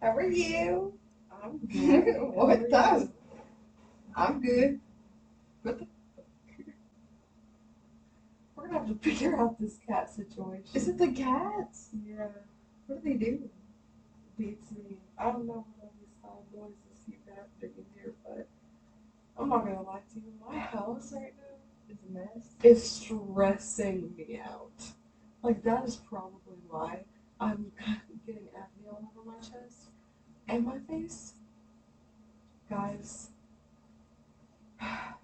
How are you? I'm good. What the? I'm good. What the? We're gonna have to figure out this cat situation. Is it the cats? Yeah, What do they do? beats me. I don't know what all these loud noises keep happening in here, but I'm not gonna lie to you. My house right now It's a mess. is stressing me out. Like that is probably why I'm getting acne all over my chest and my face. Guys, Why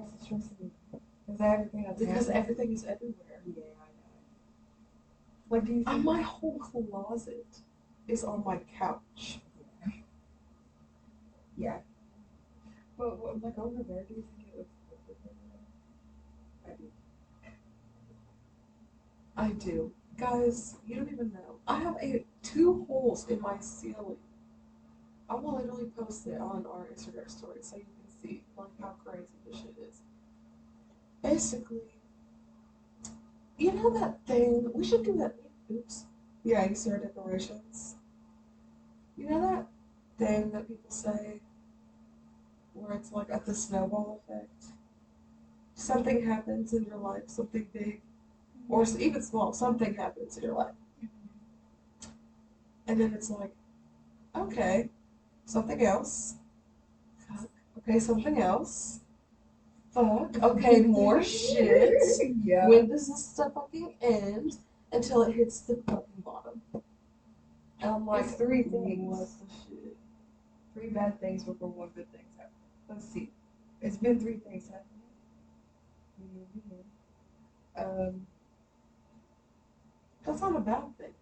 is it stressing you? Is that everything that's because happening? everything is everywhere. Yeah, I know. Like, do you think? My whole closet is on my couch. Yeah. But what, like over there, do you think it looks different? I do. I do. Guys, you don't even know. I have two holes in my ceiling. I will literally post it on our Instagram story so you can see like how crazy this shit is. Basically, you know that thing? We should do that. Oops. Yeah, Easter decorations. You know that thing that people say where it's like at the snowball effect? Something happens in your life, something big, or even small, something happens in your life. And then it's like, okay, something else. Fuck. Okay, something else. Fuck. Okay, more shit. Yeah. When does this stuff fucking end? Until it hits the fucking bottom. And I'm like, It's three things. What the shit? 3 bad things before 1 good thing's happening. Let's see. It's been 3 things happening. That's not a bad thing.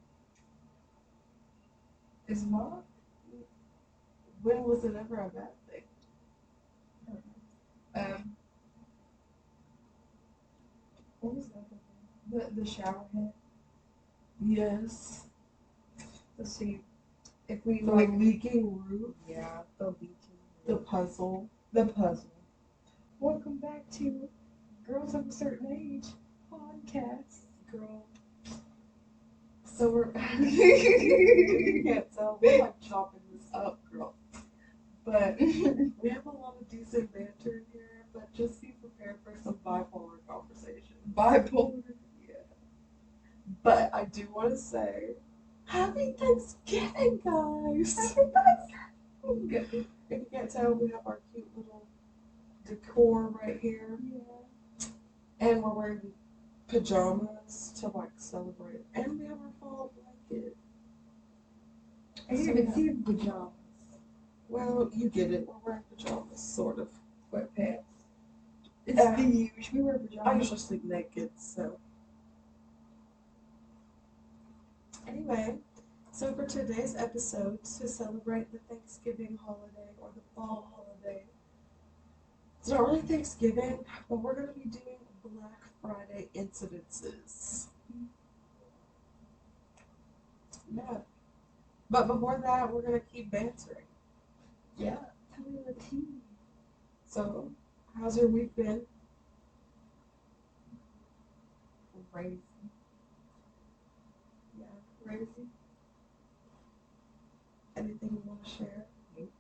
It's not. When was it ever a bad thing? What was that? The shower head. Yes. Let's see. If we The like, leaking roof. yeah, the leaking. The puzzle. The puzzle. Welcome back to Girls of a Certain Age podcast. Girl. So we're you can't tell, we're like chopping this up, girl. But we have a lot of decent banter in here, but just be prepared for some bipolar conversation. Bipolar. Yeah. But I do want to say, Happy Thanksgiving, guys! Happy Thanksgiving. If you can't tell, we have our cute little decor right here. Yeah. And we're wearing pajamas to like celebrate. And we have our fall blanket. I didn't even see the pajamas. Well, you get it. We're wearing pajamas, sort of. Sweatpants. It's the usual. We wear pajamas. I usually sleep naked, so. Anyway, so for today's episode, to celebrate the Thanksgiving holiday or the fall holiday, it's not really Thanksgiving, but we're going to be doing Black Friday incidences. Yeah. But before that, we're going to keep bantering. Yeah. Tell me the tea. So, how's your week been? Crazy. Yeah, crazy. Anything you want to share? Nope.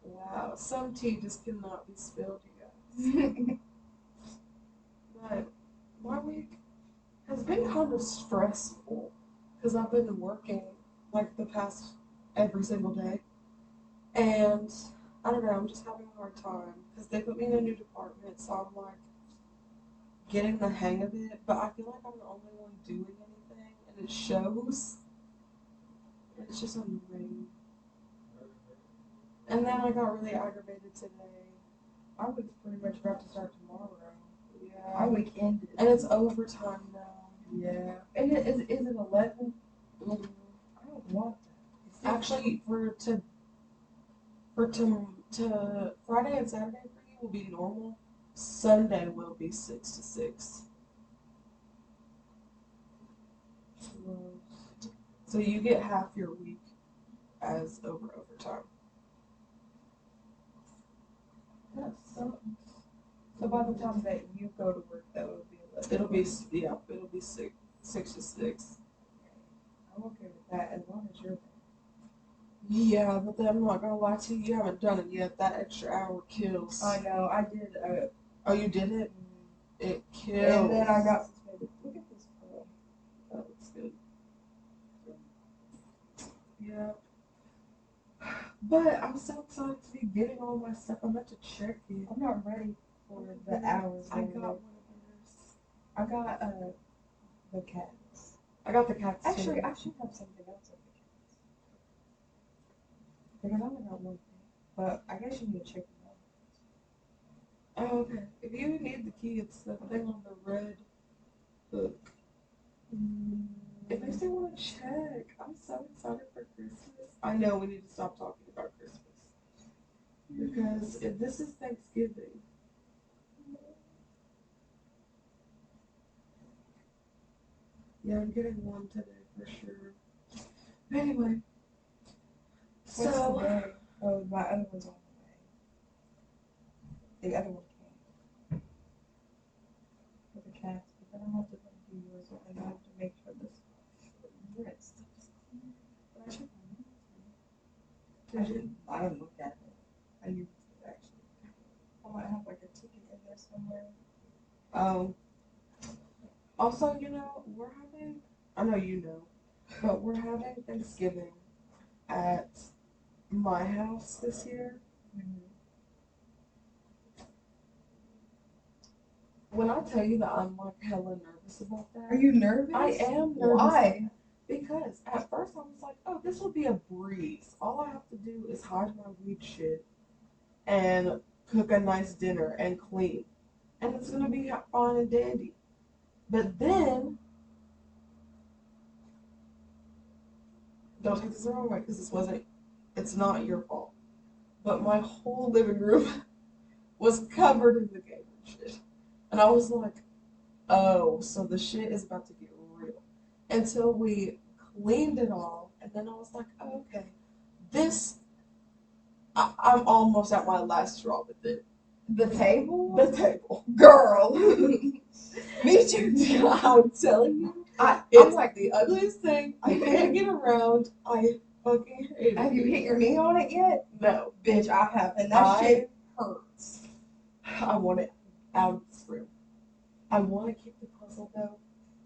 Wow, some tea just cannot be spilled, you guys. But my week has been kind of stressful because I've been working like the past every single day. And I don't know, I'm just having a hard time because they put me in a new department, so I'm like getting the hang of it. But I feel like I'm the only one doing anything, and it shows. And it's just annoying. And then I got really aggravated today. Our week's pretty much about to start tomorrow. Yeah. Our week ended. And it's overtime now. Yeah. And is it 11? Mm-hmm. I don't want that. Actually, to Friday and Saturday for you will be normal. Sunday will be 6 to 6. So you get half your week as overtime. That sucks. So by the time that you go to work, that would be 11. It'll be 6. 6 to 6. I'm okay with that as long as you're there. Yeah, but then I'm not gonna lie to you, you haven't done it yet. That extra hour kills. I know, I did. Oh, you did it? It kills. And then I got suspended. Look at this girl. That looks good. Yeah. But I'm so excited to be getting all my stuff. I'm about to check it. I'm not ready for the hours. I got one of those. I got the cats. I got the cats too. Actually, I should have something else on the cats. Because I only got one thing. But I guess you need to check it out. Oh, okay. If you need the key, it's the thing on the red book. It makes me want to check. I'm so excited for Christmas. I know we need to stop talking about Christmas. Because if this is Thanksgiving. Yeah, I'm getting one today for sure. Anyway. What's So. today? Oh, my other one's on the way. The other one came. For the cats. But then I'll have to do yours. And I have to make sure this red stuff is clean. But I should I didn't look at it. I used it actually. I might have like a ticket in there somewhere. Also, you know, we're having, I know you know, but we're having Thanksgiving at my house this year. When I tell you that I'm like hella nervous about that. Are you nervous? I am nervous. Why? Because at first I was like, oh, this will be a breeze. All I have to do is hide my weed shit and cook a nice dinner and clean. And it's going to be fine and dandy. But then, don't take this the wrong way because it's not your fault. But my whole living room was covered in the gamer shit. And I was like, oh, so the shit is about to get real. Until we cleaned it all, and then I was like, oh, okay, I'm almost at my last straw with it. The table? The table. Girl. Me too. I'm telling you, it's like the ugliest thing. I can't get around. I fucking hate it. Have you hit your knee on it yet? No. Bitch, I have, and that shit hurts. I want it out of this room. I want to keep the puzzle though.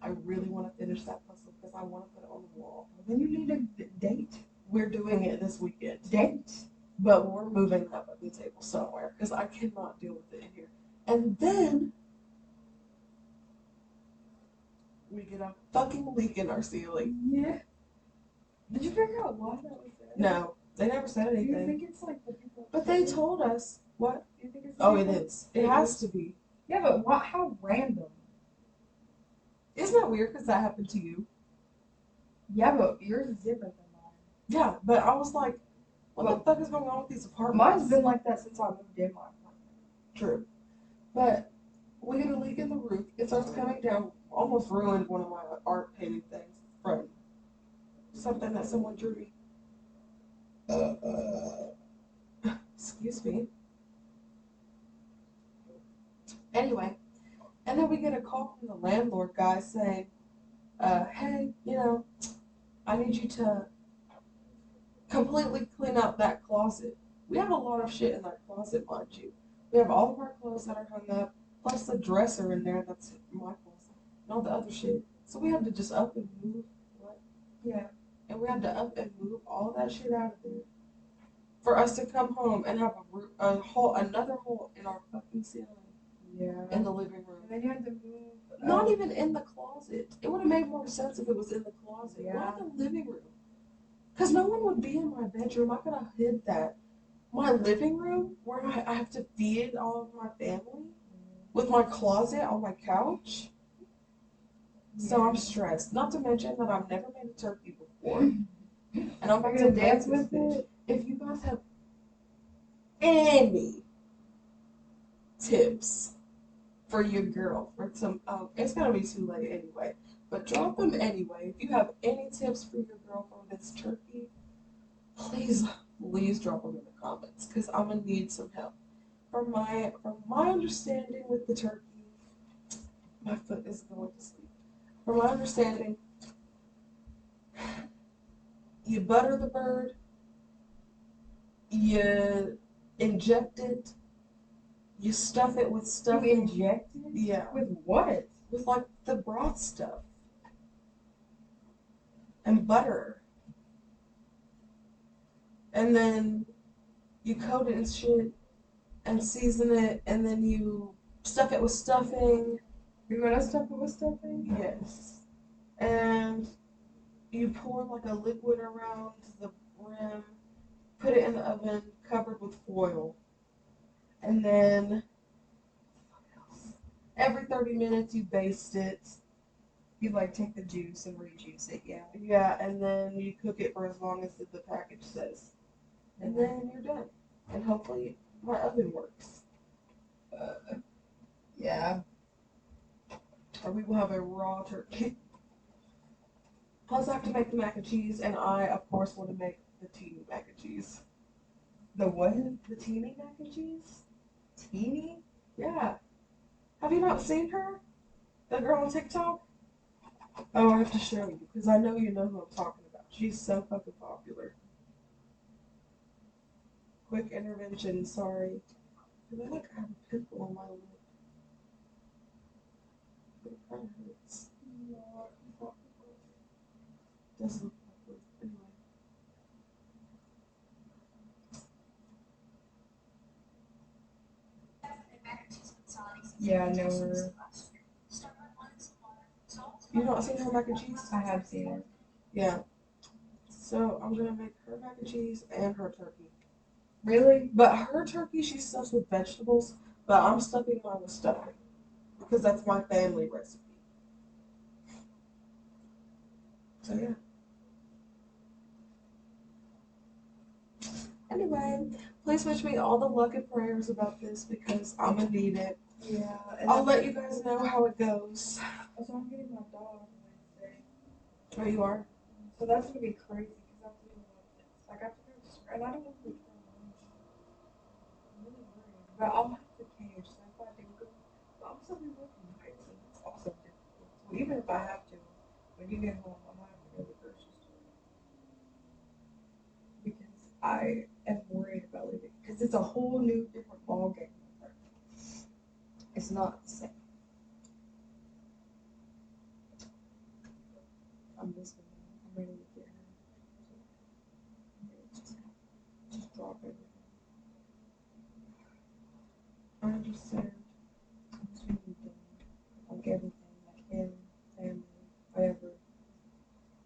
I really want to finish that puzzle because I want to put it on the wall. Then you need a date. We're doing it this weekend. Date? But we're moving that fucking table somewhere because I cannot deal with it in here. And then we get a fucking leak in our ceiling. Yeah. Did you figure out why that was there? No, they never said anything. Do you think it's like the people? But they told us. What? Do you think it's? Oh, it is. It has to be. Yeah, but what? How random. Isn't that weird? Because that happened to you. Yeah, but yours is different than mine. Yeah, but I was like, what the fuck is going on with these apartments? Mine's been like that since I moved in my apartment. True. But we get a leak in the roof. It starts coming down. Almost ruined one of my art painting things from something that someone drew me. Excuse me. Anyway, and then we get a call from the landlord guy saying, hey, you know, I need you to completely clean out that closet. We have a lot of shit in that closet, mind you. We have all of our clothes that are hung up, plus the dresser in there that's my closet, and all the other shit. So we had to just up and move. What? Yeah. And we had to up and move all that shit out of there for us to come home and have another hole in our fucking ceiling. Yeah. In the living room. And then you had to move. Not even in the closet. It would have made more sense if it was in the closet, Yeah. not the living room. Because no one would be in my bedroom. I could have hid that. My living room, where I have to feed all of my family, with my closet on my couch. Yeah. So I'm stressed. Not to mention that I've never made a turkey before. And I'm about to dance with it. If you guys have any tips for your girl for some, it's gonna be too late anyway, but drop them anyway. If you have any tips for your girl for this turkey, please drop them in the comments because I'm gonna need some help. From my understanding with the turkey, my foot is going to sleep. From my understanding, you butter the bird, you inject it, you stuff it with You stuffing. inject it? Yeah. With what? With like the broth stuff. And butter. And then you coat it in shit and season it, and then you stuff it with stuffing. You're gonna stuff it with stuffing? Yes. And you pour like a liquid around the rim, put it in the oven, covered with foil. And then every 30 minutes you baste it. You like take the juice and rejuice it, yeah. Yeah, and then you cook it for as long as the package says. And then you're done. And hopefully my oven works. Yeah. Or we will have a raw turkey. Plus I have to make the mac and cheese, and I, of course, want to make the teeny mac and cheese. The what? The teeny mac and cheese? Teeny? Yeah. Have you not seen her? The girl on TikTok? Oh, I have to show you, because I know you know who I'm talking about. She's so fucking popular. Quick intervention, sorry. I feel like I have a pimple on my lip. It kind of hurts. Does look like it. Anyway. Yeah, I know her. You not seen her mac and cheese? I have seen it. Yeah. So I'm gonna make her mac and cheese and her turkey. Really? But her turkey she stuffs with vegetables, but I'm stuffing mine with stuffing because that's my family recipe. So yeah. Anyway, please wish me all the luck and prayers about this because I'm gonna need it. Yeah. I'll let you guys know how it goes. So I'm getting my dog Wednesday. Oh, you are? So that's gonna be crazy because I have to do a lot of things. Like I have to go to school, and I don't want to return lunch. I'm really worried. But I'll have the cage, so if I do go, but I'm still be working nights, and it's also difficult. So even if I have to, when you get home, I'm gonna have to go to the grocery store because I am worried about leaving because it's a whole new different ball game. It's not the same. I'm just ready to get her. Just drop everything. I understand. I'm just gonna be done. Like everything, like him, family, whatever.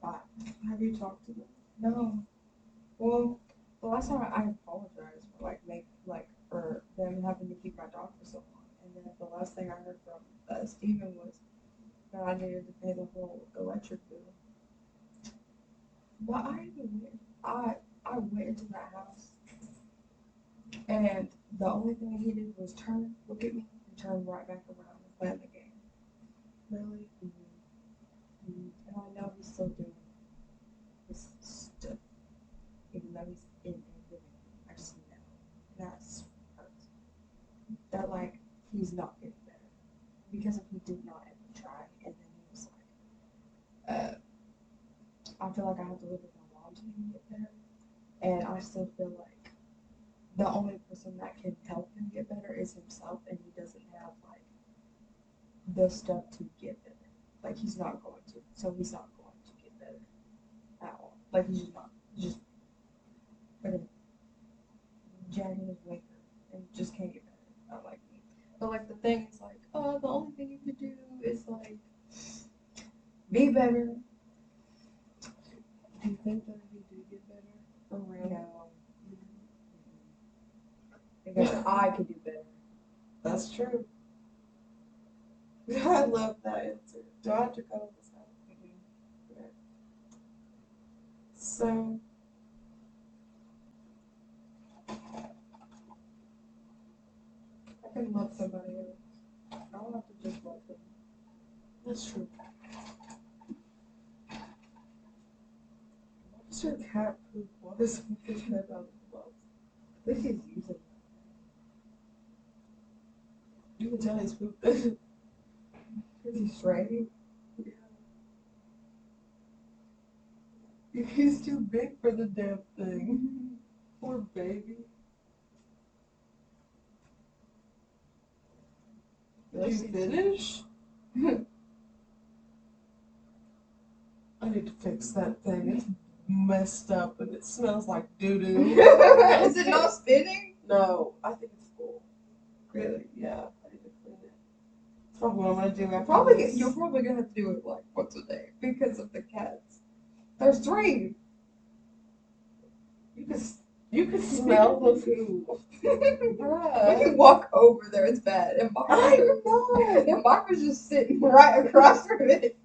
But Have you talked to them? no. Well, the last time I apologized for for them having to keep my dog for so long, and then the last thing I heard from Steven was that I needed to pay the whole electric bill. But I went into that house, and the only thing he did was turn, look at me, and turn right back around and play the game. Really? And I know he's still doing his stuff, even though he's in and living. I just know. And that's hurts. That like he's not getting better because if he did not ever try, and then he was like, I feel like I have to live with my mom to even get better, and I still feel like the only person that can help him get better is himself, and he doesn't have like the stuff to get better. Like he's not going to, so he's not going to get better at all. Like he's just not. He's just fucking jagging his winker and just can't get better. Not like me. But like the thing is like, oh, the only thing you could do is like be better. Do you think that he did get better? For real? No. Because I could do better. That's true. I love that answer. Do I have to cut this out? Okay. So, I can love somebody else. I don't have to just love them. that's true. What does your cat poop? What is with his head out of the box? I think he's using it. You can tell he's pooping. Is he straight? Yeah. He's too big for the damn thing. Poor baby. Did you finish? I need to fix that thing. It's messed up and it smells like doo-doo. Is it not spinning? No, I think it's full. Really? Yeah, I need to clean it. That's probably what I'm gonna do after Probably this. you're probably gonna have to do it like once a day because of the cats. There's 3. You can smell the food. When you walk over there, it's bad. And I know. and mine was just sitting right across from it.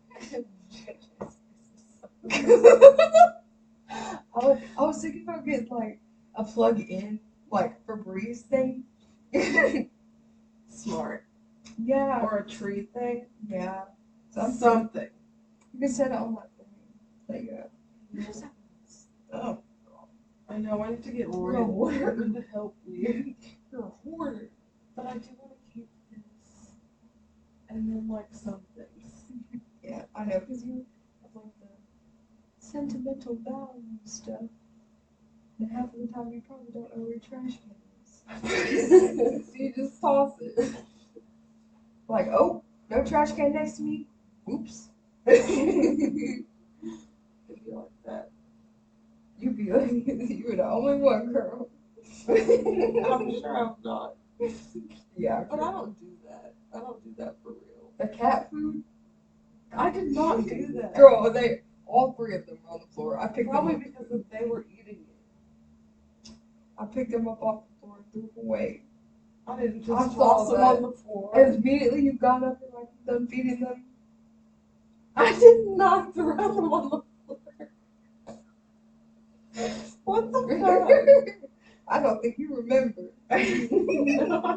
I was thinking about getting like a plug-in like Febreze thing. Smart. Yeah. Or a tree thing. Yeah. Something. You can set it on that thing. There you go. Oh. I know, I need to get You're a hoarder. to help me. You're a hoarder. But I do want to keep this. And then, like, some things. Yeah, I know, because you have like the sentimental value stuff. And half of the time you probably don't know where your trash can is. So you just toss it. Like, oh, no trash can next to me? Oops. It'd be like that. You'd be like, you were the only one, girl. I'm sure I'm not. Yeah. But I don't do that. I don't do that for real. The cat food? I did not do that. Girl, all 3 of them were on the floor. I picked Probably them up. because they were eating it. I picked them up off the floor and threw them away. I didn't just I saw toss them that. on the floor. And immediately you got up and like done feeding them. I did not throw them on the floor. What the fuck? I don't think you remember. No, I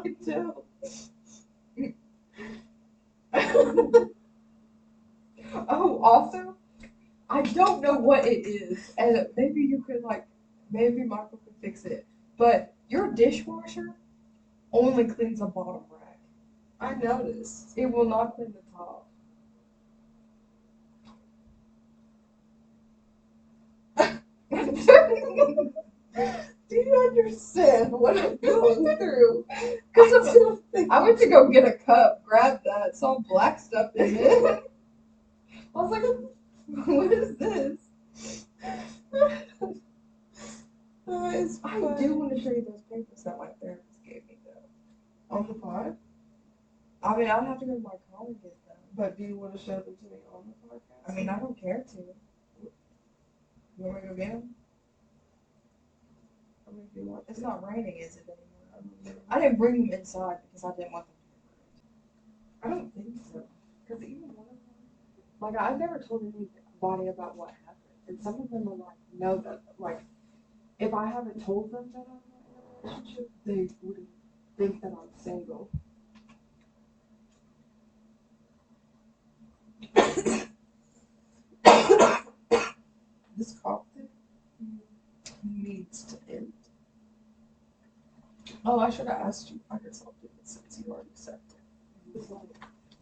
don't. Oh, also, I don't know what it is, and maybe you could maybe Michael could fix it. But your dishwasher only cleans the bottom rack. I noticed. It will not clean the top. Do you understand what I'm going through? I went to go get a cup, grabbed that, saw black stuff in it. I was like, what is this? I do want to show you those papers that my therapist gave me, though. On the pod? I mean, I'll have to go to my car and get them. But do you want to show them to me on the podcast? I mean, I don't care to. You want me to go get them? I mean, do you want It's to? not raining, is it, anymore? I didn't bring them inside because I didn't want them to I don't think so. Because even one of them, like, I've never told anybody about what happened. And some of them are like, know that, like, if I haven't told them that I'm not in a relationship, they wouldn't think that I'm single. This cough thing needs to end. Oh, I should have asked you for something since you already said it. It's like,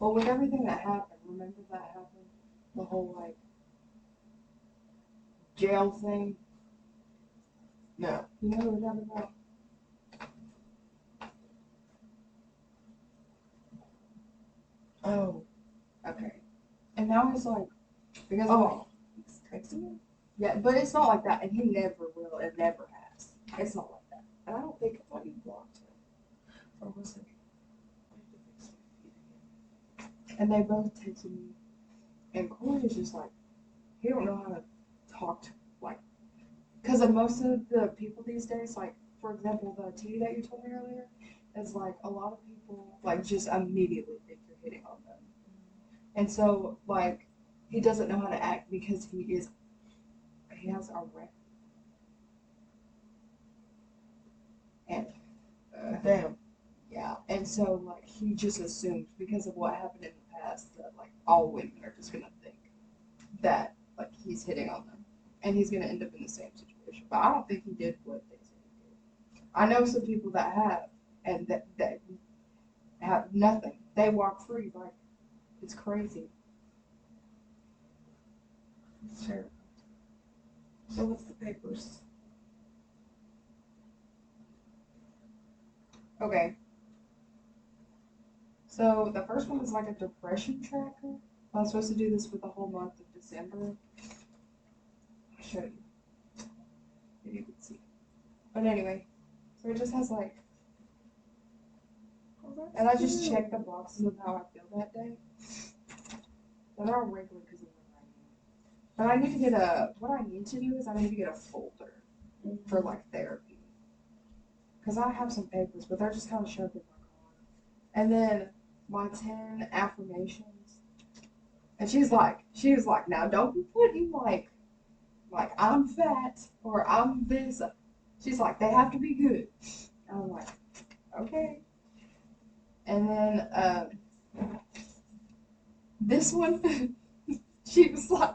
well, with everything that happened, remember that happened? The whole, like, jail thing? No. You know what we're talking about? Oh. Okay. And now he's like, because Oh. he's texting me? Yeah, but it's not like that, and he never will, and never has. It's not like that. And I don't think, I thought you blocked him. Or was it? and they both texted me, and Corey is just like, he don't know how to talk to, like, because of most of the people these days, like, for example, the tea that you told me earlier, is like, a lot of people, like, just immediately think you're hitting on them. And so, like, he doesn't know how to act because he has a record. And, Damn. yeah, and so, like, he just assumes because of what happened in the past that, like, all women are just gonna think that, like, he's hitting on them. And he's gonna end up in the same situation. But I don't think he did what they said he did. I know some people that have, and that have nothing. They walk free, like, it's crazy. Sure. So what's the papers? Okay. So the first one is like a depression tracker. I was supposed to do this for the whole month of December. I'll show you if you can see. But anyway, so it just has like, and I just check the boxes of how I feel that day. They're all wrinkly because of the writing. But I need to get what I need to do is I need to get a folder for like therapy. Because I have some papers, but they're just kind of shoved in my car. And then my 10 affirmations. And she was like, now don't be putting like I'm fat or I'm this. She's like, they have to be good. And I'm like, okay. And then this one, she was like,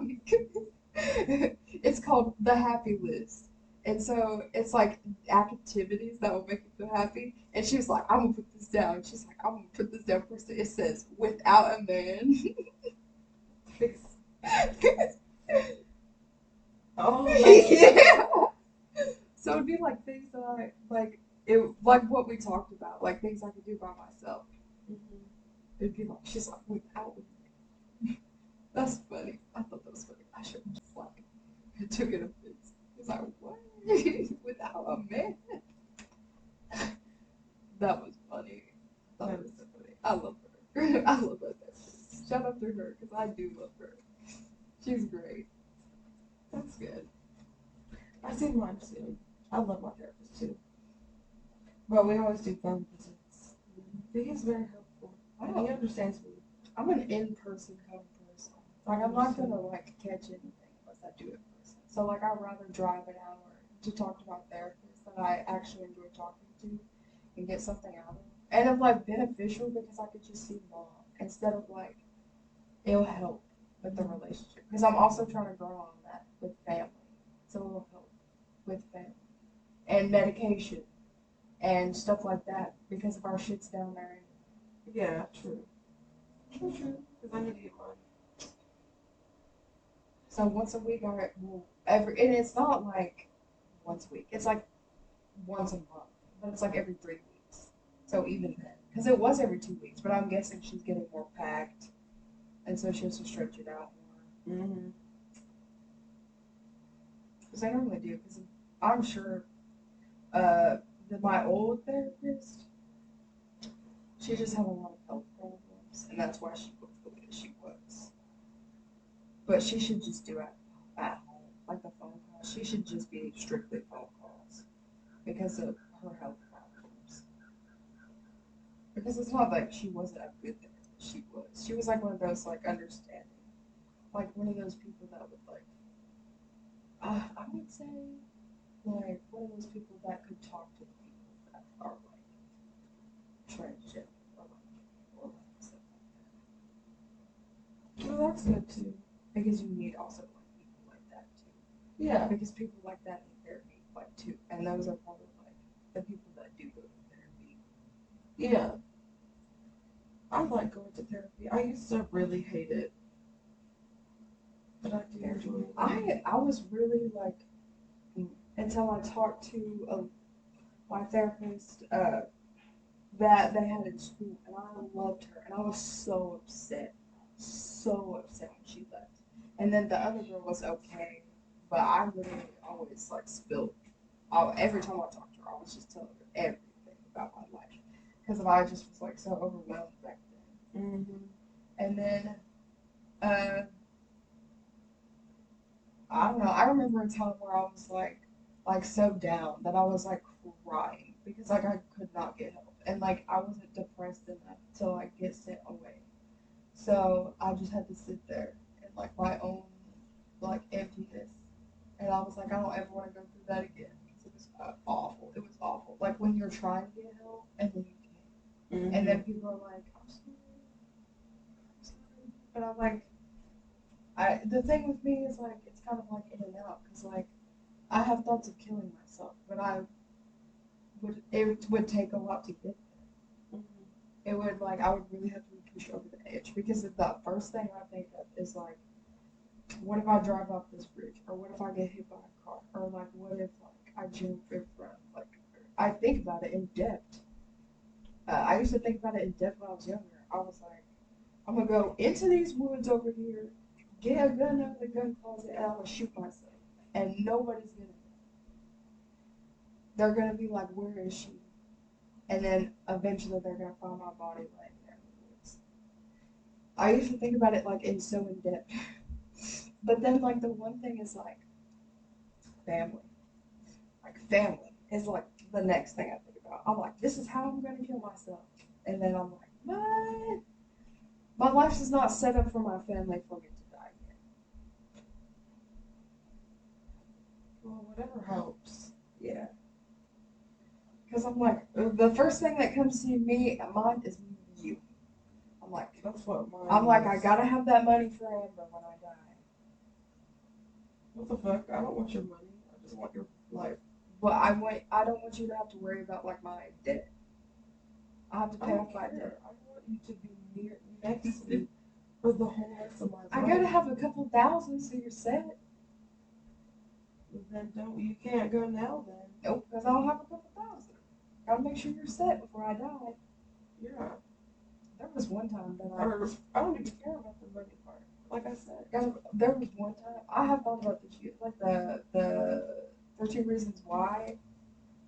it's called the happy list. And so it's like activities that will make you feel happy. And she was like, I'm gonna put this down. She's like, I'm gonna put this down first. It says, without a man. Oh, Yeah. So it'd be like things that I like like what we talked about, like things I could do by myself. It'd be like she's like without me. That's funny. I thought that was funny. I should have just like took it offense. It's like what? Without a man? That was funny. That was so funny. I love her. I love her. Shout out to her because I do love her. She's great. that's good. I see mine too. I love my therapist too. But we always do phone visits. He's very helpful. And he understands me. I'm an in-person kind of person. Like I'm not gonna like catch anything unless I do it in person. So like I'd rather drive an hour to talk to my therapist that I actually enjoy talking to and get something out of it. And it's like beneficial because I could just see mom instead of like it'll help with the relationship. Because I'm also trying to grow on that with family. So it'll help with family. And medication and stuff like that because of our shit's down there. Yeah, true. True. Because I need to get mine. So once a week, I will every, and it's not like once a week. It's like once a month, but it's like every 3 weeks. So even then, because it was every 2 weeks, but I'm guessing she's getting more packed, and so she has to stretch it out more. Mm-hmm. Because I normally do, because I'm sure that my old therapist, she just had a lot of health problems, and that's why she was the way that she was. But she should just do it at home, like the phone calls. She should just be strictly phone calls because of her health problems. Because it's not like she wasn't a good therapist. She was. She was like one of those like understanding, like one of those people that would like. I would say like one of those people that could talk to the people that are like transgender or like stuff like that. Well, that's good too. Because you need also like people like that too. Yeah. Because people like that need therapy like too, and those are probably like the people that do go to therapy. Yeah. I like going to therapy. I used to really hate it. But I do enjoy it. I was really like until I talked to my therapist that they had in school, and I loved her, and I was so upset when she left. And then the other girl was okay, but I literally always like spilled. Every time I talked to her, I was just telling her everything about my life because I just was like so overwhelmed back then. Mm-hmm. And then I don't know. I remember a time where I was like so down that I was like crying because like I could not get help and like I wasn't depressed enough to like get sent away. So I just had to sit there in like my own like emptiness, and I was like, I don't ever want to go through that again. It was awful. It was awful. Like when you're trying to get help and then you can't, Mm-hmm. and then people are like, I'm sorry, but I'm like. The thing with me is like it's kind of like in and out because like I have thoughts of killing myself, but it would take a lot to get there. It would like I would really have to be pushed over the edge because the first thing I think of is like what if I drive off this bridge, or what if I get hit by a car, or like what if like I jump in front, like I think about it in depth. I used to think about it in depth when I was younger. I was like, I'm gonna go into these woods over here, get a gun out of the gun closet, and I'm gonna shoot myself, and nobody's gonna. They're gonna be like, where is she? And then eventually they're gonna find my body laying there in the woods. I used to think about it like in so in depth. But then like the one thing is like family. Like family is like the next thing I think about. I'm like, this is how I'm gonna kill myself. And then I'm like, what? My life is not set up for my family for me to die yet. Well, whatever helps. Yeah. Because I'm like, the first thing that comes to me at mind is you. I'm like, That's what mine I'm like, I is. gotta have that money for Amber when I die. What the fuck? I don't want your money. I just want your life. But I don't want you to have to worry about like my debt. I have to I pay don't off my care. debt. I want you to be next to me for the whole rest of my life. I gotta have a couple thousand so you're set. Then you can't go now then. Nope, because I don't have a couple thousand. Gotta make sure you're set before I die. Yeah. There was one time that I don't even care about the money part. Like I said. there was one time I have thought about this shit, like the 13 Reasons Why.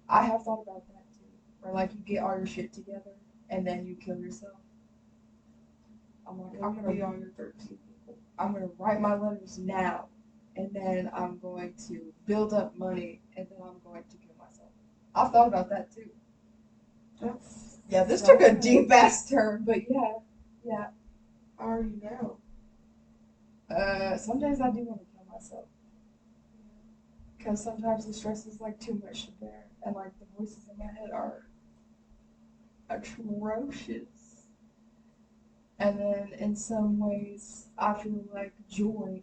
I have thought about that too. Where like you get all your shit together and then you kill yourself. I'm like, I'm gonna be on your 13 people. I'm gonna write my letters now, and then I'm going to build up money, and then I'm going to kill myself. I've thought about that too. That's Yeah, this took a deep ass turn, but yeah. How are you now? Some days I do want to kill myself because sometimes the stress is like too much to bear, and like the voices in my head are atrocious. And then in some ways, I feel like joy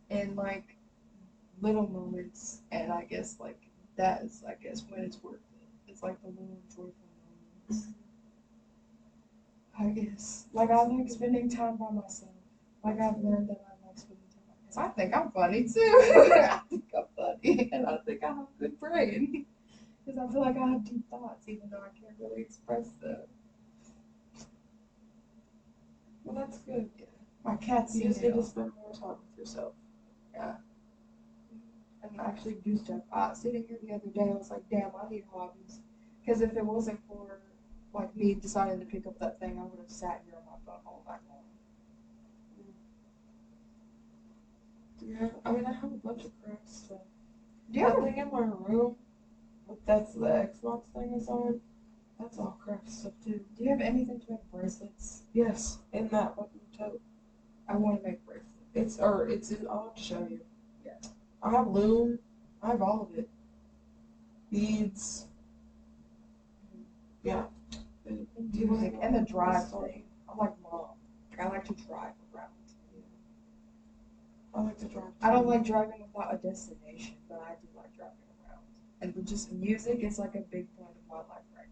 in like little moments, and I guess like that is when it's worth it. It's like the little joyful moments. I guess like I like spending time by myself. Like I've learned that I like spending time because I think I'm funny too. I think I'm funny, and I think I have a good brain because I feel like I have deep thoughts, even though I can't really express them. Well, that's good. Yeah. My cat's You just seen need it to all. spend more time with yourself. Yeah. And I actually do stuff. Sitting here the other day, I was like, damn, I need hobbies. Because if it wasn't for like me deciding to pick up that thing, I would have sat here on my phone all night long. Yeah, I mean, I have a bunch of craft stuff. Do you That ever, thing in my room, that's the Xbox thing is on. That's all craft stuff too. do you have anything to make bracelets? Yes, in that fucking tote. I want to make bracelets. It's in. I'll have to show you. Yeah. I have loom. I have all of it. Beads. Yeah. Do you like and the drive thing? I'm like mom. I like to drive around. I like to drive. I don't like driving without a destination, but I do like driving around. And with just music is like a big part of my life right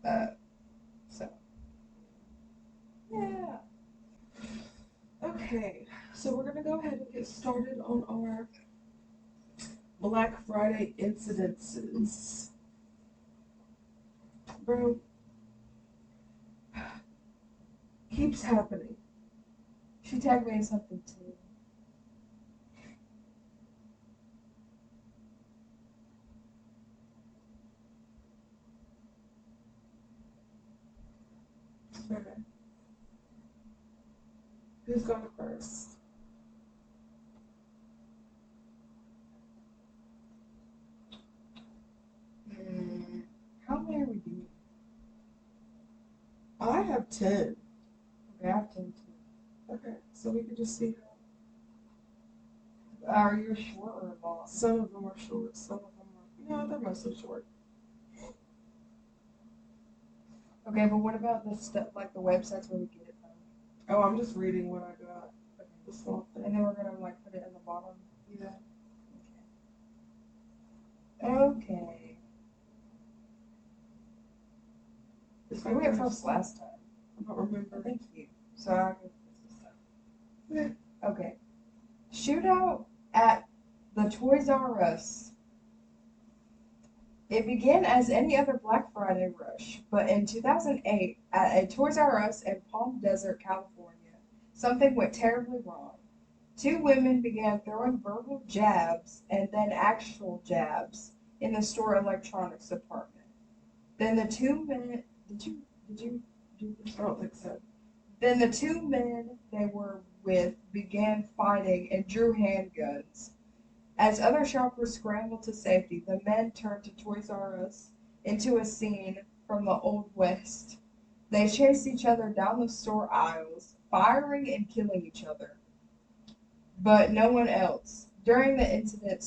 now. So yeah. Okay, so we're gonna go ahead and get started on our Black Friday incidences. Bro, keeps happening. She tagged me in something too. Okay. Who's going first? How many are we doing? I have 10. Okay, I have 10 too. Okay, so we can just see how. Are you short or long? Some of them are short, some of them are. No, they're mostly short. Okay, but what about the stuff like the websites where we get it from? Oh, I'm just reading what I got. Okay. The small And thing. then we're gonna like put it in the bottom. Yeah. Okay. Who went first last time? I don't remember. Thank you. So I go first this time. Okay. Shootout at the Toys R Us. It began as any other Black Friday rush, but in 2008, at a Toys R Us in Palm Desert, California, something went terribly wrong. Two women began throwing verbal jabs and then actual jabs in the store electronics department. Then the two men did you do this? I don't think so. Then the two men they were with began fighting and drew handguns. As other shoppers scrambled to safety, the men turned to Toys R Us into a scene from the Old West. They chased each other down the store aisles, firing and killing each other, but no one else. During the incident,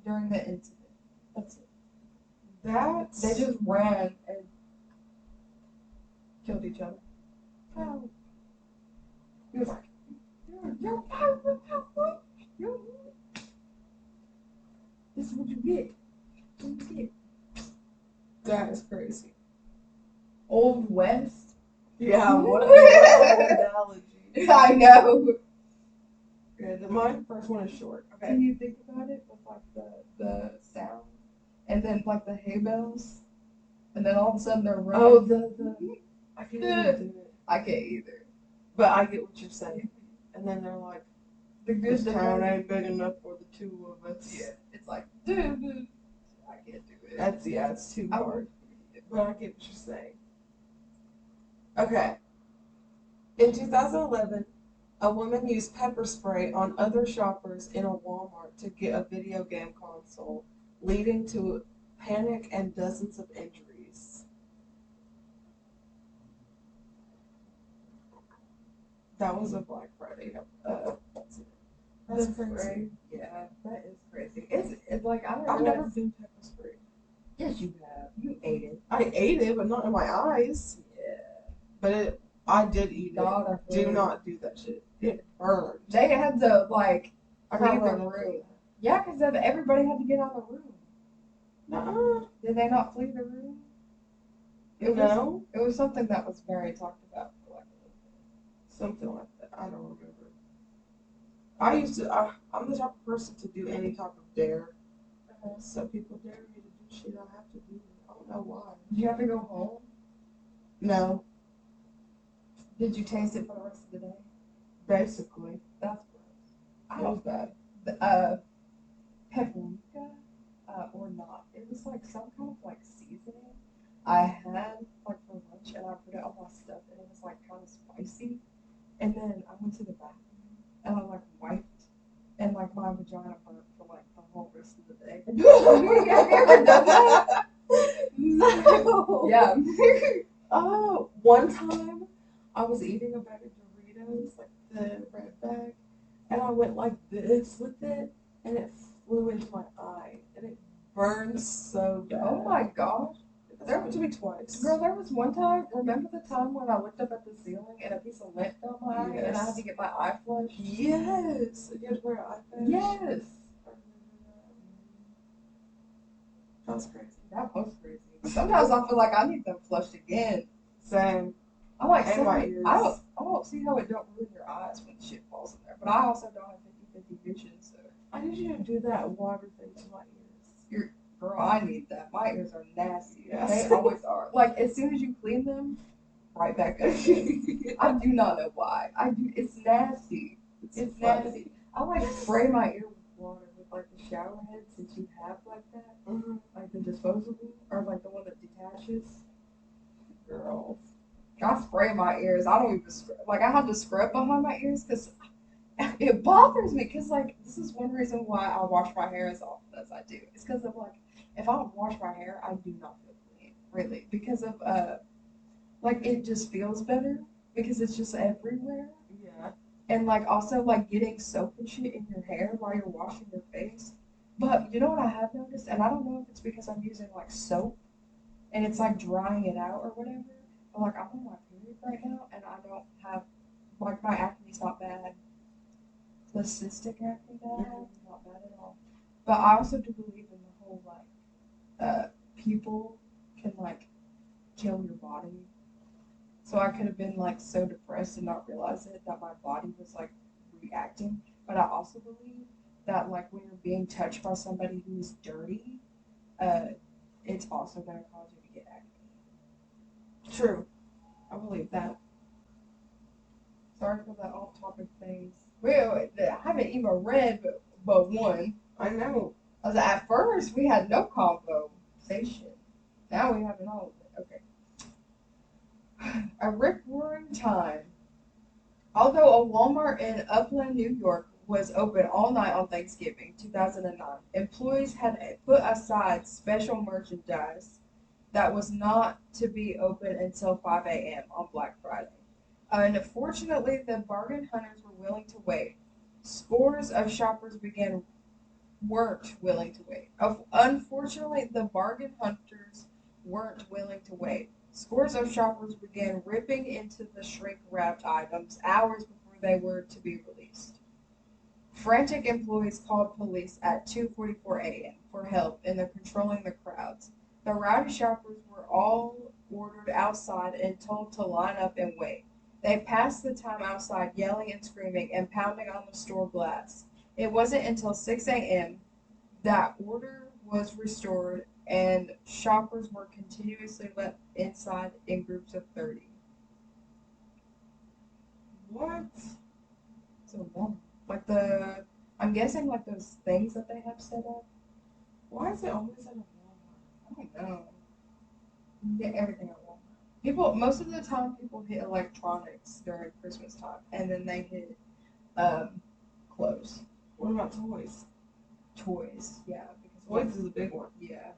that's it. That's They just ran and killed each other. oh. He was like, You're firing power. This is what you get. What you get. that is crazy. Old West. Yeah, what an analogy. I know. Good. My first one is short. Okay. Can you think about it with like the sound, and then like the hay bells, and then all of a sudden they're running. Oh, the I can't even do it. I can't either. But I get what you're saying. And then they're like, The this good town ain't big enough for the two of us. Yeah, it's like dude, I can't do it. That's it's too I hard. But I get what you're saying. Okay. In 2011, a woman used pepper spray on other shoppers in a Walmart to get a video game console, leading to panic and dozens of injuries. That was a Black Friday incident. That's crazy. Spray. Yeah, that is crazy. It's like I don't I've realize- never been pepper sprayed. Yes, you have. You ate it. I ate it, but not in my eyes. Yeah. But I did eat God, I it. Do not do that shit. It burned. They had to like I leave got the run room. Yeah, because everybody had to get out of the room. Nuh-uh. Did they not flee the room? No. It was something that was very talked about for like a little bit. Something like that. I don't remember. I'm the type of person to do any type of dare. So people dare me to do shit, I have to do it. I don't know why. Did you have to go home? No, Did you taste it for the rest of the day? basically. That's gross. It was bad. Paprika, or not. It was like some kind of like seasoning I had like for lunch, and I put it on my stuff, and it was like kind of spicy. And then I went to the bathroom, and I like wiped, and like my vagina burnt for like the whole rest of the day. Have you ever done that? No. Yeah. Oh, one time I was eating a bag of Doritos, like the red bag, and I went like this with it, and it flew into my eye, and it burned so bad. Oh my gosh. That's happened to me twice. Girl, there was one time, remember the time when I looked up at the ceiling and a piece of lint fell on my eye and I had Yes. to get my eye flushed? Yes. You had to wear an eye patch. Yes. That was crazy. That was crazy. Sometimes I feel like I need them flushed again. Same. I like And my ears. I don't see how it don't ruin your eyes when shit falls in there. But I also don't have 50-50 vision, so I need you to do that water thing to my ears. girl, I need that. My ears are nasty. Yes. They always are. Like as soon as you clean them, right back up. I do not know why. It's nasty. It's funny. nasty. I like spray my ear with water with like the shower head since you have like that. Mhm. Like the disposable or like the one that detaches. Girl. I spray my ears. I don't even like I have to scrub behind my ears because it bothers me. Because like this is one reason why I wash my hair as often as I do. It's because of like if I don't wash my hair, I do not feel clean. Really, because of like it just feels better because it's just everywhere. Yeah. And like also like getting soap and shit in your hair while you're washing your face. But you know what I have noticed, and I don't know if it's because I'm using like soap and it's like drying it out or whatever. But like I'm on my period right now and I don't have like my acne's not bad. The cystic acne that I have is not bad at all. But I also do believe in the whole like people can like kill your body. So I could have been like so depressed and not realize it that my body was like reacting. But I also believe that like when you're being touched by somebody who is dirty, uh, it's also gonna cause you to get acne. True. I believe that. Sorry for the off-topic things. Well, I haven't even read but one. I know. I was at first we had no conversation. Now we have it all. Okay. A rip-roaring time. Although a Walmart in Upland, New York was open all night on Thanksgiving 2009, employees had put aside special merchandise that was not to be open until 5 a.m. on Black Friday. Unfortunately, the bargain hunters were willing to wait. Scores of shoppers weren't willing to wait. Unfortunately, the bargain hunters weren't willing to wait. Scores of shoppers began ripping into the shrink-wrapped items hours before they were to be released. Frantic employees called police at 2:44 a.m. for help in controlling the crowds. The rowdy shoppers were all ordered outside and told to line up and wait. They passed the time outside yelling and screaming and pounding on the store glass. It wasn't until 6 a.m. that order was restored and shoppers were continuously let inside in groups of 30. What? So long. I'm guessing like those things that they have set up. Why is it always at a Walmart? I don't know. You can get everything at Walmart. Most of the time, people hit electronics during Christmas time, and then they hit clothes. What about toys? Toys, yeah. Toys is a big one. Yeah.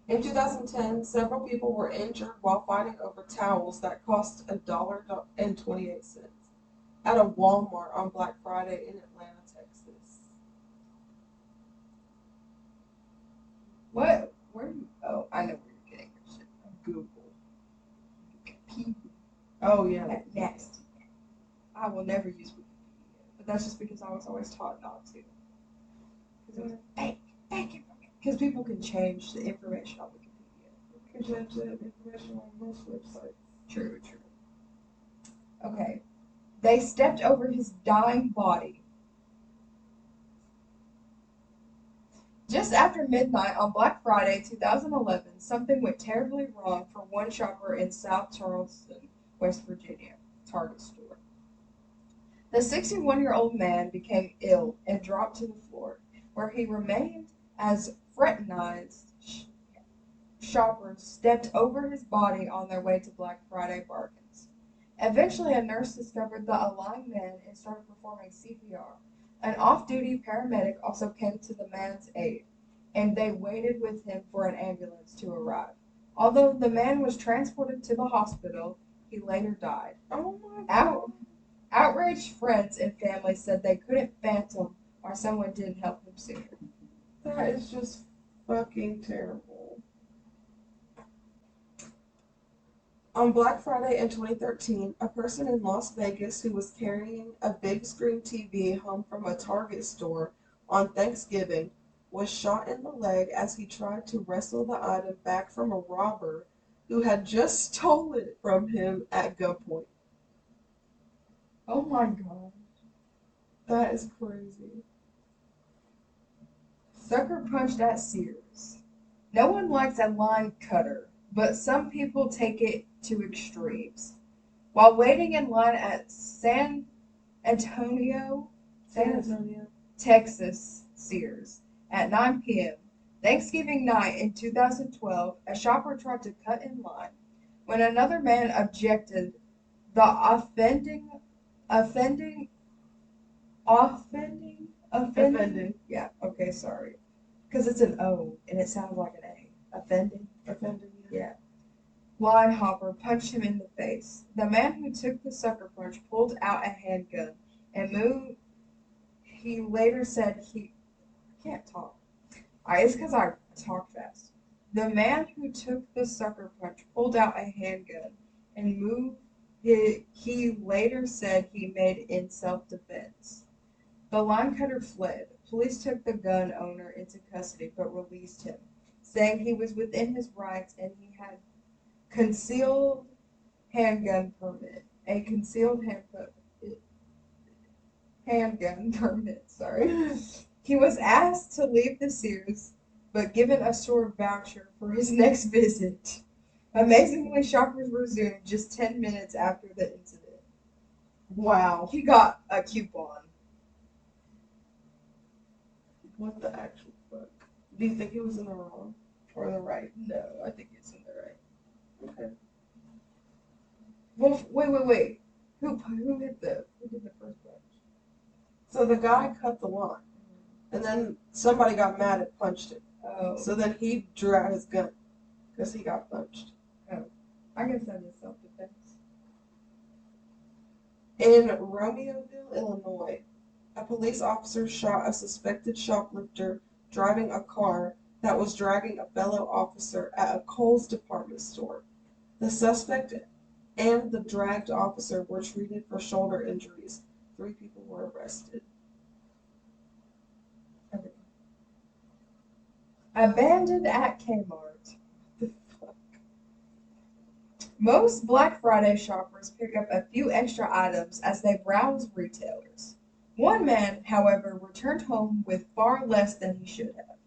In 2010, several people were injured while fighting over towels that cost $1.28 at a Walmart on Black Friday in Atlanta, Texas. What? Where? Oh, I know where you're getting your shit from. Google. Wikipedia. Oh yeah. That nasty. I will never use Wikipedia, but that's just because I was always taught not to. Because it was fake information. Because people can change the information on Wikipedia. You can change the information on most websites. True. Okay. They stepped over his dying body. Just after midnight on Black Friday 2011, something went terribly wrong for one shopper in South Charleston, West Virginia, Target store. The 61-year-old man became ill and dropped to the floor, where he remained as fraternized shoppers stepped over his body on their way to Black Friday bargains. Eventually, a nurse discovered the alive man and started performing CPR. An off-duty paramedic also came to the man's aid, and they waited with him for an ambulance to arrive. Although the man was transported to the hospital, he later died. Oh my god. Outraged friends and family said they couldn't fathom why someone didn't help him sooner. That is just fucking terrible. On Black Friday in 2013, a person in Las Vegas who was carrying a big screen TV home from a Target store on Thanksgiving was shot in the leg as he tried to wrestle the item back from a robber who had just stolen it from him at gunpoint. Oh my god. That is crazy. Sucker punched at Sears. No one likes a line cutter, but some people take it to extremes. While waiting in line at San Antonio, Texas Sears at 9 p.m. Thanksgiving night in 2012, a shopper tried to cut in line. When another man objected, the offending. Yeah, okay, sorry. Because it's an O and it sounds like an A. Offending. Yeah. Line hopper punched him in the face. The man who took the sucker punch pulled out a handgun and moved. He later said he can't talk. It's because I talk fast. The man who took the sucker punch pulled out a handgun and moved. He later said he made in self-defense. The line cutter fled. Police took the gun owner into custody but released him, saying he was within his rights and he had concealed handgun permit. A concealed handgun. handgun permit, sorry. He was asked to leave the Sears, but given a store voucher for his next visit. Amazingly, shoppers resumed just 10 minutes after the incident. Wow. He got a coupon. What the actual fuck? Do you think he was in the wrong or the right? No, I think it's in the right. Okay. Well, wait. Who did the first punch? So the guy cut the line, and then somebody got mad and punched him. Oh, So then he drew out his gun because he got punched. I guess that is self-defense. In Romeoville, Illinois, a police officer shot a suspected shoplifter driving a car that was dragging a fellow officer at a Kohl's department store. The suspect and the dragged officer were treated for shoulder injuries. 3 people were arrested. Okay. Abandoned at Kmart. The fuck? Most Black Friday shoppers pick up a few extra items as they browse retailers. One man, however, returned home with far less than he should have.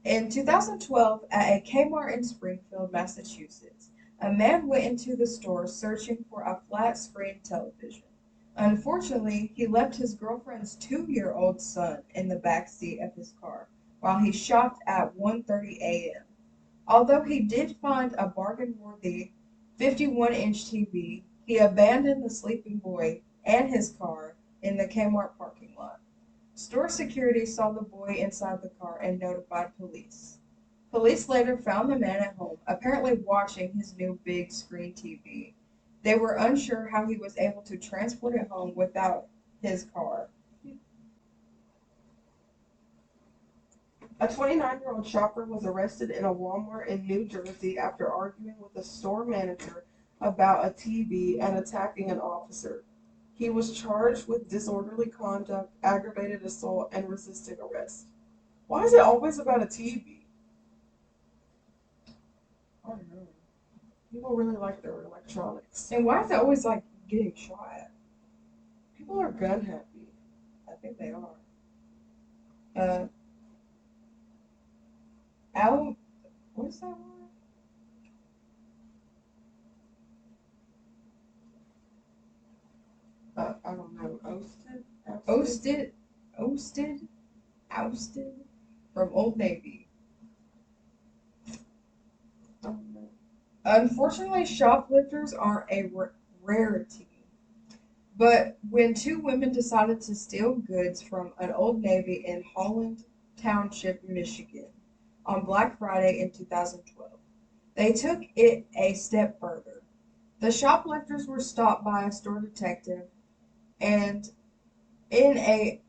In 2012, at a Kmart in Springfield, Massachusetts, a man went into the store searching for a flat-screen television. Unfortunately, he left his girlfriend's 2-year-old son in the back seat of his car while he shopped at 1:30 a.m. Although he did find a bargain-worthy 51-inch TV, he abandoned the sleeping boy and his car in the Kmart parking lot. Store security saw the boy inside the car and notified police. Police later found the man at home, apparently watching his new big screen TV. They were unsure how he was able to transport it home without his car. A 29-year-old shopper was arrested in a Walmart in New Jersey after arguing with a store manager about a TV and attacking an officer. He was charged with disorderly conduct, aggravated assault, and resisting arrest. Why is it always about a TV? I don't know. People really like their electronics. And why is it always like getting shot at? People are gun happy. I think they are. What is that word? I don't know. Ousted? Ousted from Old Navy. I don't know. Unfortunately, shoplifters are a rarity. But when 2 women decided to steal goods from an Old Navy in Holland Township, Michigan, on Black Friday in 2012, they took it a step further. The shoplifters were stopped by a store detective and in a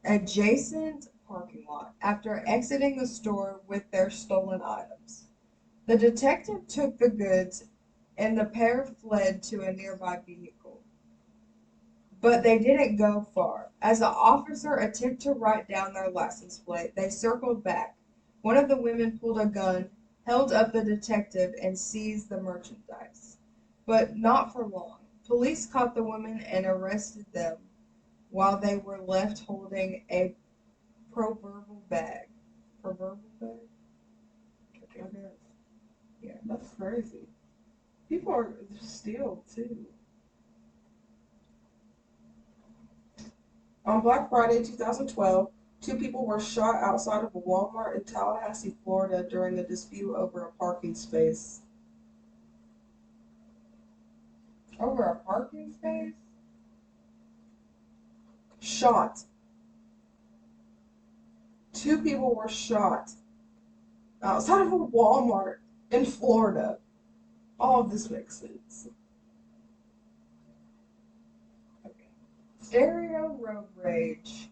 adjacent parking lot after exiting the store with their stolen items. The detective took the goods and the pair fled to a nearby vehicle. But they didn't go far. As the officer attempted to write down their license plate, they circled back. One of the women pulled a gun, held up the detective, and seized the merchandise. But not for long. Police caught the women and arrested them while they were left holding a proverbial bag. Proverbial bag? I guess. Yeah. That's crazy. People are steal too. On Black Friday 2012, 2 people were shot outside of a Walmart in Tallahassee, Florida during a dispute over a parking space. Over a parking space? Shot. 2 people were shot outside of a Walmart in Florida. All of this makes sense. Okay. Stereo road rage.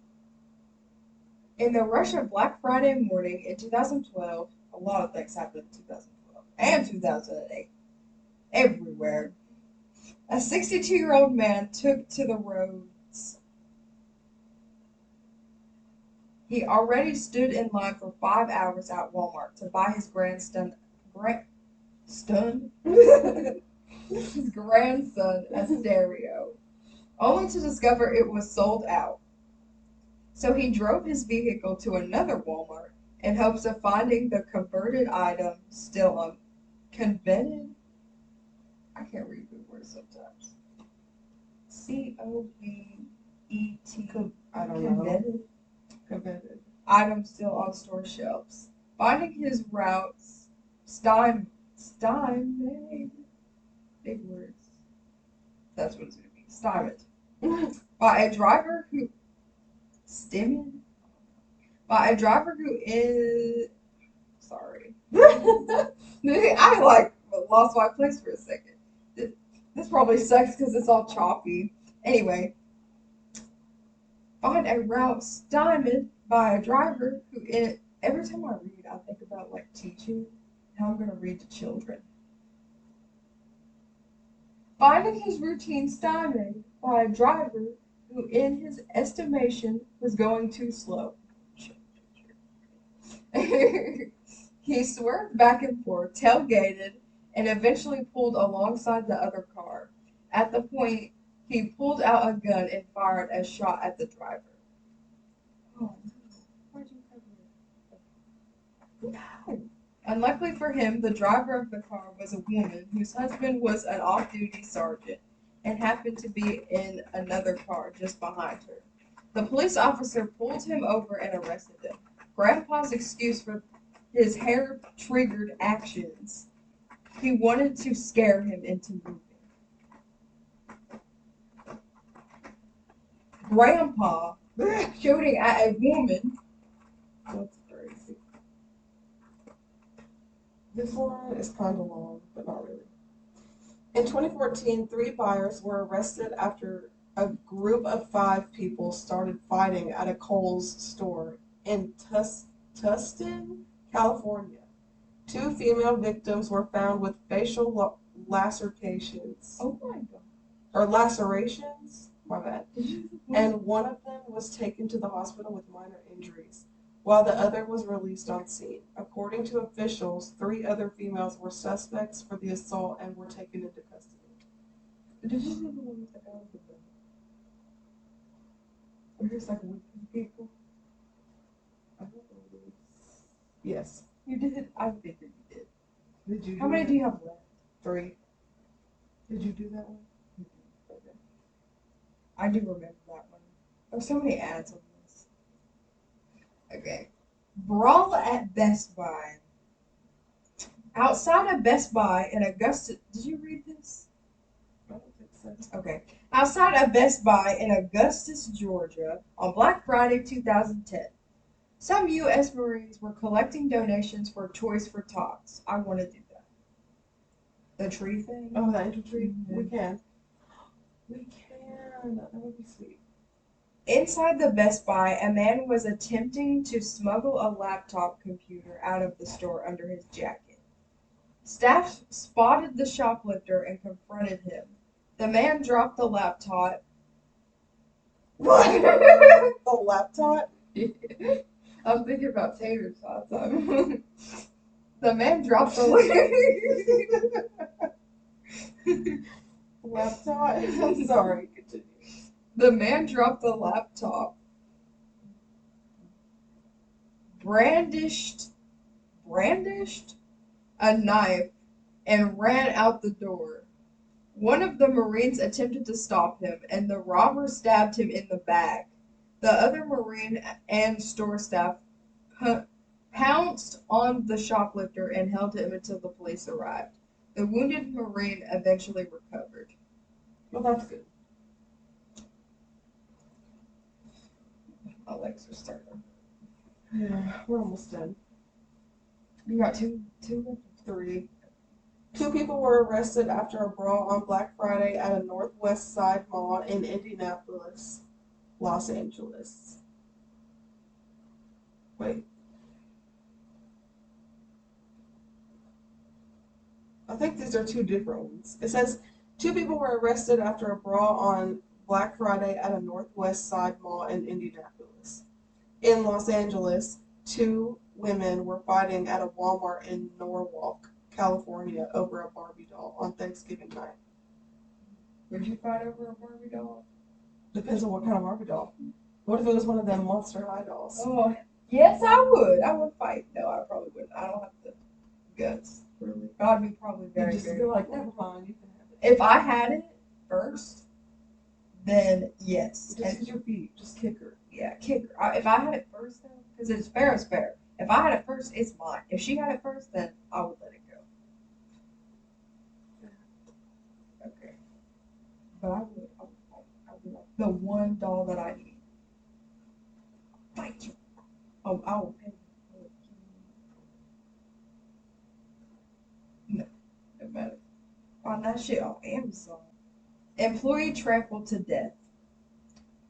In the rush of Black Friday morning in 2012, a lot of things happened in 2012 and 2008. Everywhere. A 62-year-old man took to the roads. He already stood in line for 5 hours at Walmart to buy his his grandson a stereo. only to discover it was sold out. So he drove his vehicle to another Walmart in hopes of finding the converted item still convented. I can't read good words sometimes. COVET. I don't know. Convented Convented. item still on store shelves. Finding his routes, stymied, big words. That's what it's going to be. Stymied. By a driver who, stymied? By a driver who is, sorry. I like lost my place for a second. This probably sucks because it's all choppy. Anyway, find a route stymied by a driver who in every time I read I think about like teaching how I'm gonna read to children. Finding his routine stymied by a driver who in his estimation was going too slow. He swerved back and forth, tailgated, and eventually pulled alongside the other car. At the point, he pulled out a gun and fired a shot at the driver. Oh, why'd you cover it? No. Unluckily for him, the driver of the car was a woman whose husband was an off-duty sergeant and happened to be in another car just behind her. The police officer pulled him over and arrested him. Grandpa's excuse for his hair-triggered actions: he wanted to scare him into moving. Grandpa shooting at a woman. That's crazy. This one is kind of long, but not really. In 2014, 3 buyers were arrested after a group of 5 people started fighting at a Kohl's store in Tustin, California. 2 female victims were found with facial lacerations. Oh my god. Or lacerations, my bad. And one of them was taken to the hospital with minor injuries, while the other was released on scene. According to officials, 3 other females were suspects for the assault and were taken into custody. Did you see the one with the guy with the gun? Or just like with people? I don't know. Yes. You did? I think that you did. Did you? How many do you have left? 3. Did you do that one? Okay. I do remember that one. There's so many ads on this. Okay. Brawl at Best Buy. Outside of Best Buy in Augusta. Did you read this? I don't think so. Okay. Outside of Best Buy in Augustus, Georgia, on Black Friday 2010, some U.S. Marines were collecting donations for Toys for Tots. I want to do that. The tree thing? Oh, the infantry? Mhm. We can. We can. That would be sweet. Inside the Best Buy, a man was attempting to smuggle a laptop computer out of the store under his jacket. Staff spotted the shoplifter and confronted him. The man dropped the laptop. What? The laptop? I was thinking about tater tots. The man dropped the Laptop? I'm sorry. Continue. The man dropped the laptop, brandished a knife, and ran out the door. One of the Marines attempted to stop him, and the robber stabbed him in the back. The other Marine and store staff pounced on the shoplifter and held him until the police arrived. The wounded Marine eventually recovered. Well, that's good. My legs are starting. Yeah, we're almost done. You got two? 3. 2 people were arrested after a brawl on Black Friday at a Northwest Side Mall in Indianapolis, Los Angeles. Wait. I think these are 2 different ones. It says 2 people were arrested after a brawl on Black Friday at a Northwest Side Mall in Indianapolis. In Los Angeles, 2 women were fighting at a Walmart in Norwalk, California over a Barbie doll on Thanksgiving night. Would you fight over a Barbie doll? Depends on what kind of Barbie doll. What if it was one of them Monster High dolls? Oh, yes, I would. I would fight. No, I probably wouldn't. I don't have the guts, really. I'd be probably You'd very, just very. be like, never mind, you can have it. If I had it first, then yes. Just use your feet, just kick her. Yeah, kick her. If I had it first, though, because it's fair is fair. If I had it first, it's mine. If she had it first, then I would let it go. Okay. But I would fight. I would be like, the one doll that I need. Fight you. Oh, I will pay you. No, no matter. Find that shit on Amazon. Employee trampled to death.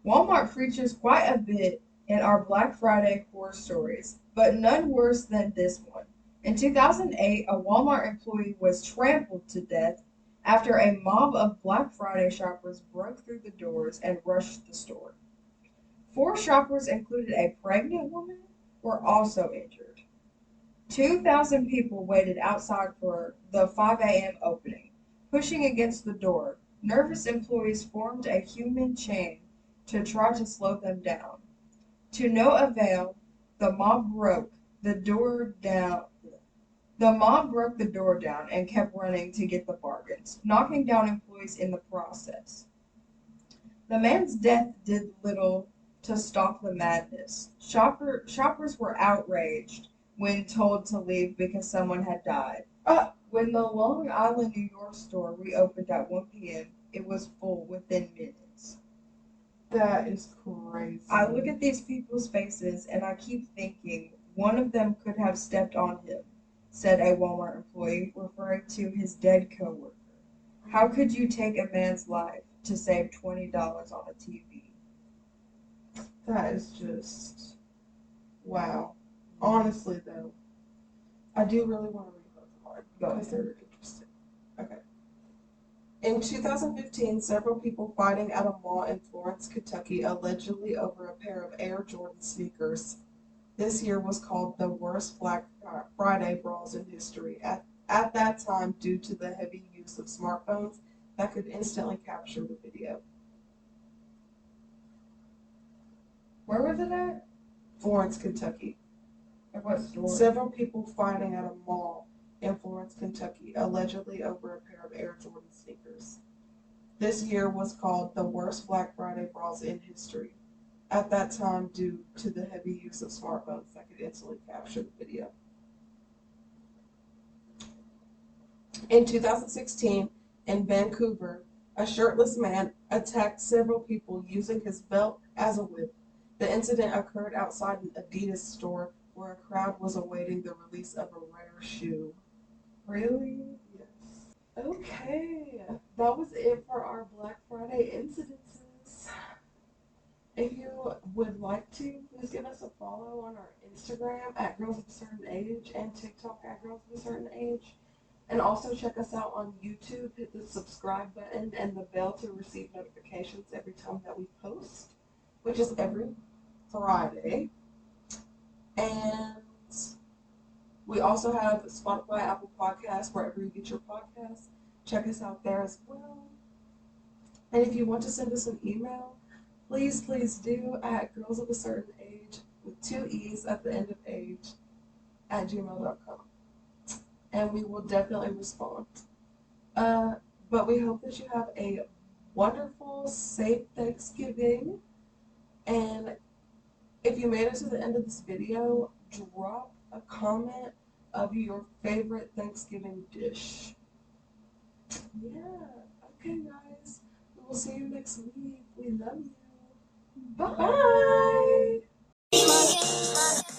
Walmart features quite a bit in our Black Friday horror stories, but none worse than this one. In 2008, a Walmart employee was trampled to death after a mob of Black Friday shoppers broke through the doors and rushed the store. 4 shoppers, including a pregnant woman, were also injured. 2,000 people waited outside for the 5 a.m. opening. Pushing against the door, nervous employees formed a human chain to try to slow them down. To no avail, the mob broke the door down. The mob broke the door down and kept running to get the bargains, knocking down employees in the process. The man's death did little to stop the madness. Shoppers were outraged when told to leave because someone had died. When the Long Island, New York store reopened at 1 p.m., it was full within minutes. That is crazy. I look at these people's faces and I keep thinking one of them could have stepped on him, said a Walmart employee, referring to his dead coworker. How could you take a man's life to save $20 on a TV? That is just wow. Honestly, though, I do really want to read both of mine because they're interesting. Okay. In 2015, several people fighting at a mall in Florence, Kentucky, allegedly over a pair of Air Jordan sneakers. This year was called the worst Black Friday brawls in history. At that time, due to the heavy use of smartphones that could instantly capture the video. Where was it at? Florence, Kentucky. At what store? Several people fighting at a mall in Florence, Kentucky, allegedly over a pair of Air Jordan sneakers. This year was called the worst Black Friday brawls in history. At that time, due to the heavy use of smartphones that could instantly capture the video. In 2016, in Vancouver, a shirtless man attacked several people using his belt as a whip. The incident occurred outside an Adidas store where a crowd was awaiting the release of a rare shoe. Really? Yes. Okay, that was it for our Black Friday incidences. If you would like to, please give us a follow on our Instagram at Girls of a Certain Age and TikTok at Girls of a Certain Age. And also check us out on YouTube. Hit the subscribe button and the bell to receive notifications every time that we post, which is every Friday. And we also have Spotify, Apple Podcasts, wherever you get your podcasts. Check us out there as well. And if you want to send us an email, please do at girls of a certain age with 2 E's at the end of age at gmail.com. And we will definitely respond. But we hope that you have a wonderful, safe Thanksgiving. And if you made it to the end of this video, drop a comment of your favorite Thanksgiving dish. Yeah. Okay, guys. We will see you next week. We love you. Bye. Bye.